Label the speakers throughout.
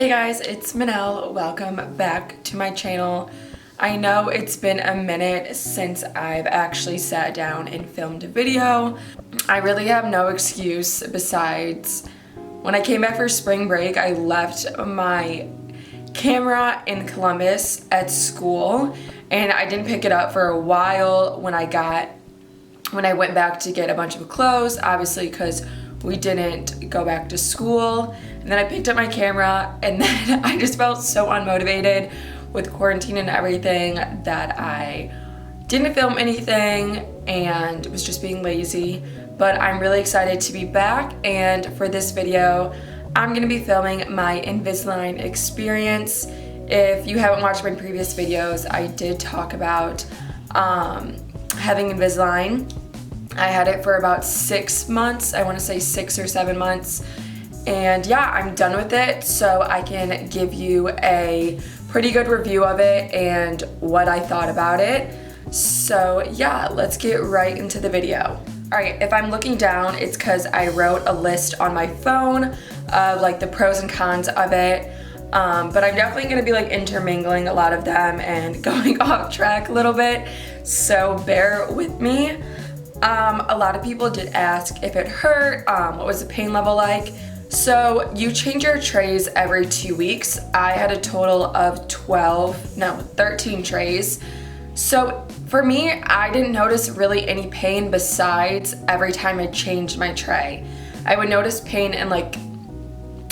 Speaker 1: Hey guys, it's Manel. Welcome back to my channel. I know it's been a minute since I've actually sat down and filmed a video. I really have no excuse besides when I came back for spring break, I left my camera in Columbus at school and I didn't pick it up for a while when I went back to get a bunch of clothes, obviously because we didn't go back to school. And then I picked up my camera and then I just felt so unmotivated with quarantine and everything that I didn't film anything and was just being lazy. But I'm really excited to be back, and for this video I'm gonna be filming my Invisalign experience. If you haven't watched my previous videos, I did talk about having Invisalign. I had it for about 6 months, I want to say 6 or 7 months, and yeah, I'm done with it, so I can give you a pretty good review of it and what I thought about it. So yeah, let's get right into the video. Alright, if I'm looking down, it's because I wrote a list on my phone of like the pros and cons of it, but I'm definitely going to be like intermingling a lot of them and going off track a little bit, so bear with me. A lot of people did ask if it hurt, what was the pain level like. So you change your trays every 2 weeks. I had a total of 13 trays. So for me, I didn't notice really any pain besides every time I changed my tray. I would notice pain in like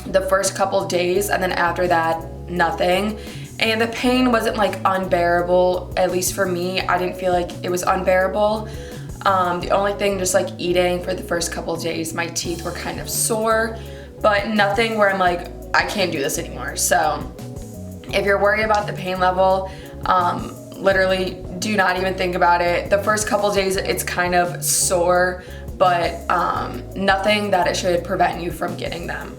Speaker 1: the first couple days, and then after that, nothing. And the pain wasn't like unbearable, at least for me. I didn't feel like it was unbearable. The only thing, just like eating for the first couple of days, my teeth were kind of sore, but nothing where I'm like, I can't do this anymore. So if you're worried about the pain level, literally do not even think about it. The first couple of days it's kind of sore, but nothing that it should prevent you from getting them.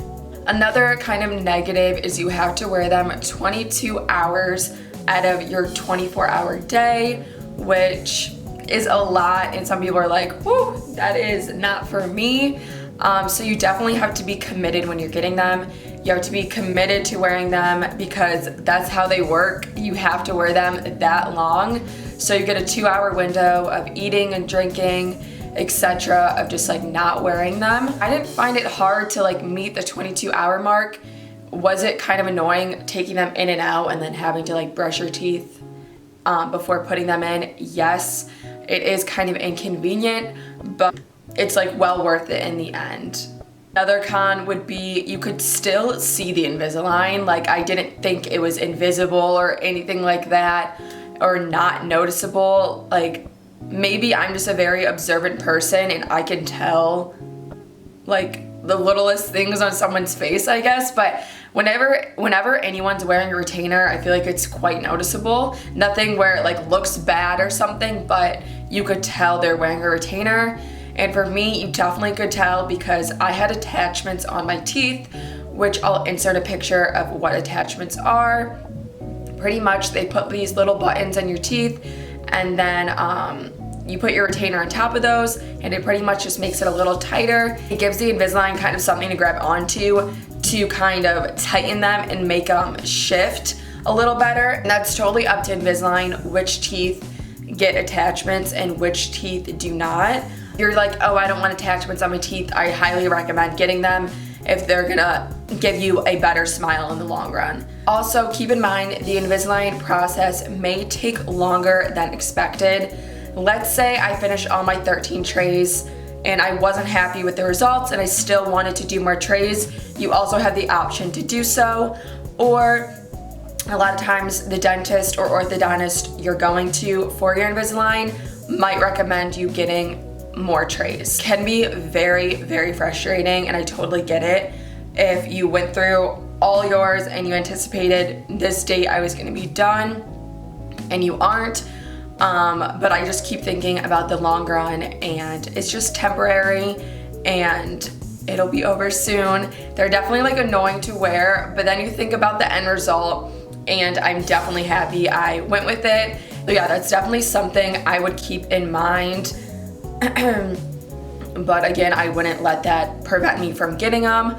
Speaker 1: Another kind of negative is you have to wear them 22 hours out of your 24-hour day, which is a lot, and some people are like, whoo, that is not for me. So you definitely have to be committed when you're getting them. You have to be committed to wearing them because that's how they work. You have to wear them that long. So you get a 2-hour window of eating and drinking, etc., of just like not wearing them. I didn't find it hard to like meet the 22-hour mark. Was it kind of annoying taking them in and out and then having to like brush your teeth before putting them in? Yes, it is kind of inconvenient, but it's like well worth it in the end. Another con would be you could still see the Invisalign. Like, I didn't think it was invisible or anything like that, or not noticeable. Like, maybe I'm just a very observant person and I can tell like the littlest things on someone's face, I guess, but whenever anyone's wearing a retainer, I feel like it's quite noticeable. Nothing where it like looks bad or something, but you could tell they're wearing a retainer. And for me, you definitely could tell because I had attachments on my teeth, which I'll insert a picture of what attachments are. Pretty much they put these little buttons in your teeth, and then you put your retainer on top of those, and it pretty much just makes it a little tighter. It gives the Invisalign kind of something to grab onto to kind of tighten them and make them shift a little better. And that's totally up to Invisalign which teeth get attachments and which teeth do not. You're like, oh, I don't want attachments on my teeth, I highly recommend getting them if they're gonna give you a better smile in the long run. Also, keep in mind the Invisalign process may take longer than expected. Let's say I finished all my 13 trays and I wasn't happy with the results and I still wanted to do more trays. You also have the option to do so, or a lot of times the dentist or orthodontist you're going to for your Invisalign might recommend you getting more trays. It can be very, very frustrating, and I totally get it. If you went through all yours and you anticipated this date I was gonna be done and you aren't, but I just keep thinking about the long run, and it's just temporary and it'll be over soon. They're definitely like annoying to wear, but then you think about the end result, and I'm definitely happy I went with it. So yeah, that's definitely something I would keep in mind. But again, I wouldn't let that prevent me from getting them.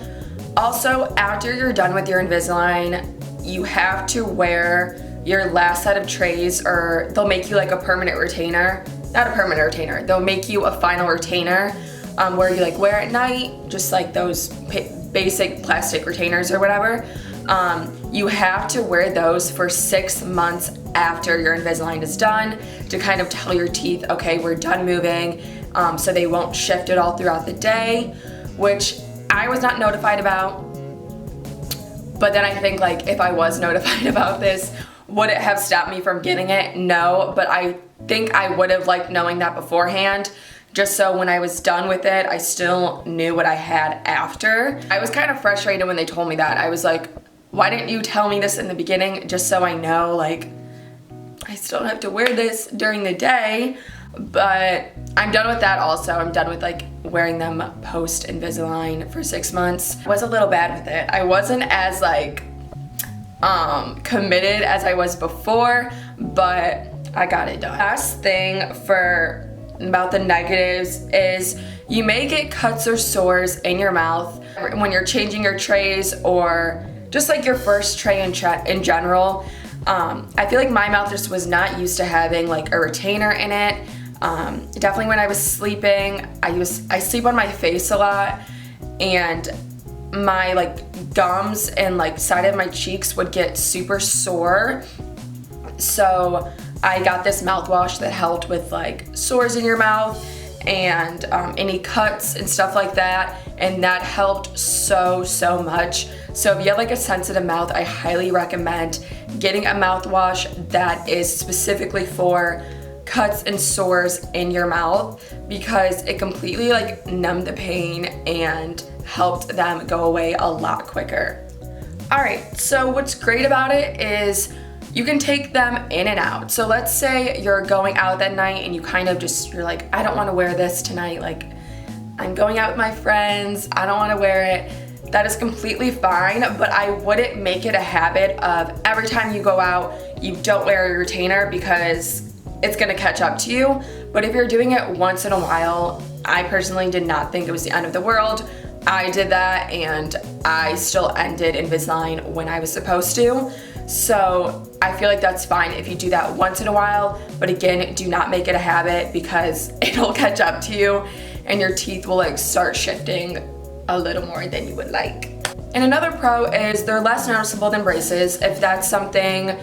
Speaker 1: Also, after you're done with your Invisalign, you have to wear your last set of trays, or they'll make you like a permanent retainer. Not a permanent retainer, they'll make you a final retainer where you like wear at night, just like those basic plastic retainers or whatever. You have to wear those for 6 months after your Invisalign is done to kind of tell your teeth, okay, we're done moving, so they won't shift it all throughout the day, which I was not notified about. But then I think like if I was notified about this, would it have stopped me from getting it? No, but I think I would have liked knowing that beforehand, just so when I was done with it, I still knew what I had after. I was kind of frustrated when they told me that. I was like, why didn't you tell me this in the beginning, just so I know, like, I still don't have to wear this during the day. But I'm done with that also. I'm done with like wearing them post Invisalign for 6 months. I was a little bad with it. I wasn't as like committed as I was before, but I got it done. Last thing for about the negatives is you may get cuts or sores in your mouth when you're changing your trays, or just like your first tray in general. I feel like my mouth just was not used to having like a retainer in it. Definitely when I was sleeping, I sleep on my face a lot, and my like gums and like side of my cheeks would get super sore. So I got this mouthwash that helped with like sores in your mouth and any cuts and stuff like that, and that helped so much. So if you have like a sensitive mouth, I highly recommend getting a mouthwash that is specifically for cuts and sores in your mouth, because it completely like numbed the pain and helped them go away a lot quicker. Alright, so what's great about it is you can take them in and out. So let's say you're going out that night and you kind of just, you're like, I don't want to wear this tonight, like I'm going out with my friends, I don't want to wear it. That is completely fine, but I wouldn't make it a habit of every time you go out, you don't wear a retainer, because it's gonna catch up to you. But if you're doing it once in a while, I personally did not think it was the end of the world. I did that and I still ended Invisalign when I was supposed to. So I feel like that's fine if you do that once in a while, but again, do not make it a habit, because it'll catch up to you and your teeth will like start shifting a little more than you would like. And another pro is they're less noticeable than braces. If that's something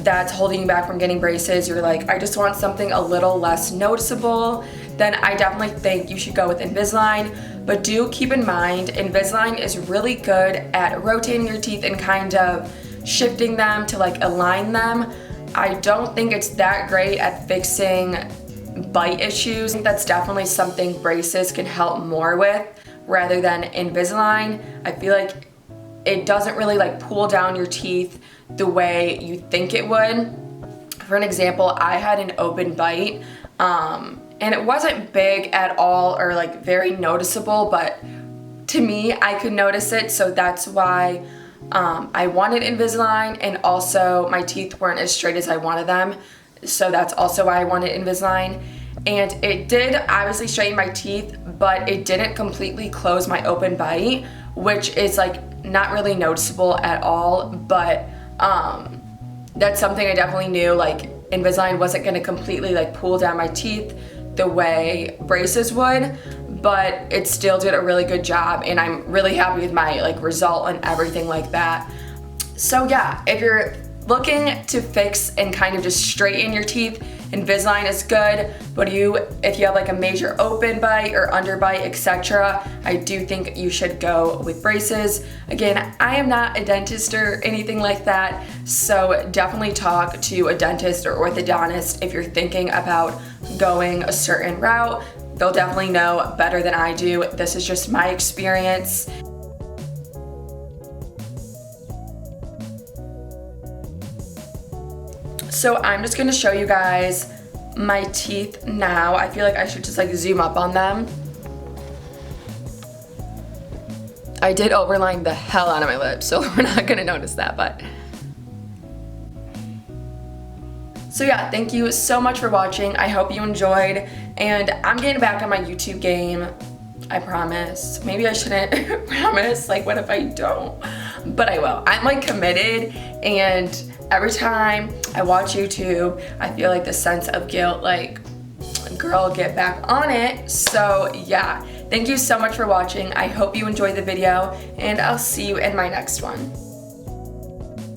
Speaker 1: that's holding you back from getting braces, you're like, I just want something a little less noticeable, then I definitely think you should go with Invisalign. But do keep in mind, Invisalign is really good at rotating your teeth and kind of shifting them to like align them. I don't think it's that great at fixing bite issues. I think that's definitely something braces can help more with rather than Invisalign. I feel like it doesn't really like pull down your teeth the way you think it would. For an example, I had an open bite and it wasn't big at all or like very noticeable, but to me, I could notice it, so that's why I wanted Invisalign, and also my teeth weren't as straight as I wanted them, so that's also why I wanted Invisalign. And it did obviously straighten my teeth, but it didn't completely close my open bite, which is like not really noticeable at all, but that's something I definitely knew, like Invisalign wasn't gonna completely like pull down my teeth the way braces would, but it still did a really good job, and I'm really happy with my like result and everything like that. So yeah, if you're looking to fix and kind of just straighten your teeth, Invisalign is good, but if you have like a major open bite or underbite, etc., I do think you should go with braces. Again, I am not a dentist or anything like that, so definitely talk to a dentist or orthodontist if you're thinking about going a certain route. They'll definitely know better than I do. This is just my experience. So I'm just gonna show you guys my teeth now. I feel like I should just like zoom up on them. I did overline the hell out of my lips, so we're not gonna notice that, but. So yeah, thank you so much for watching. I hope you enjoyed, and I'm getting back on my YouTube game. I promise. Maybe I shouldn't promise, like what if I don't? But I will. I'm like committed, and every time I watch YouTube, I feel like the sense of guilt, like, girl, get back on it. So yeah, thank you so much for watching. I hope you enjoyed the video, and I'll see you in my next one.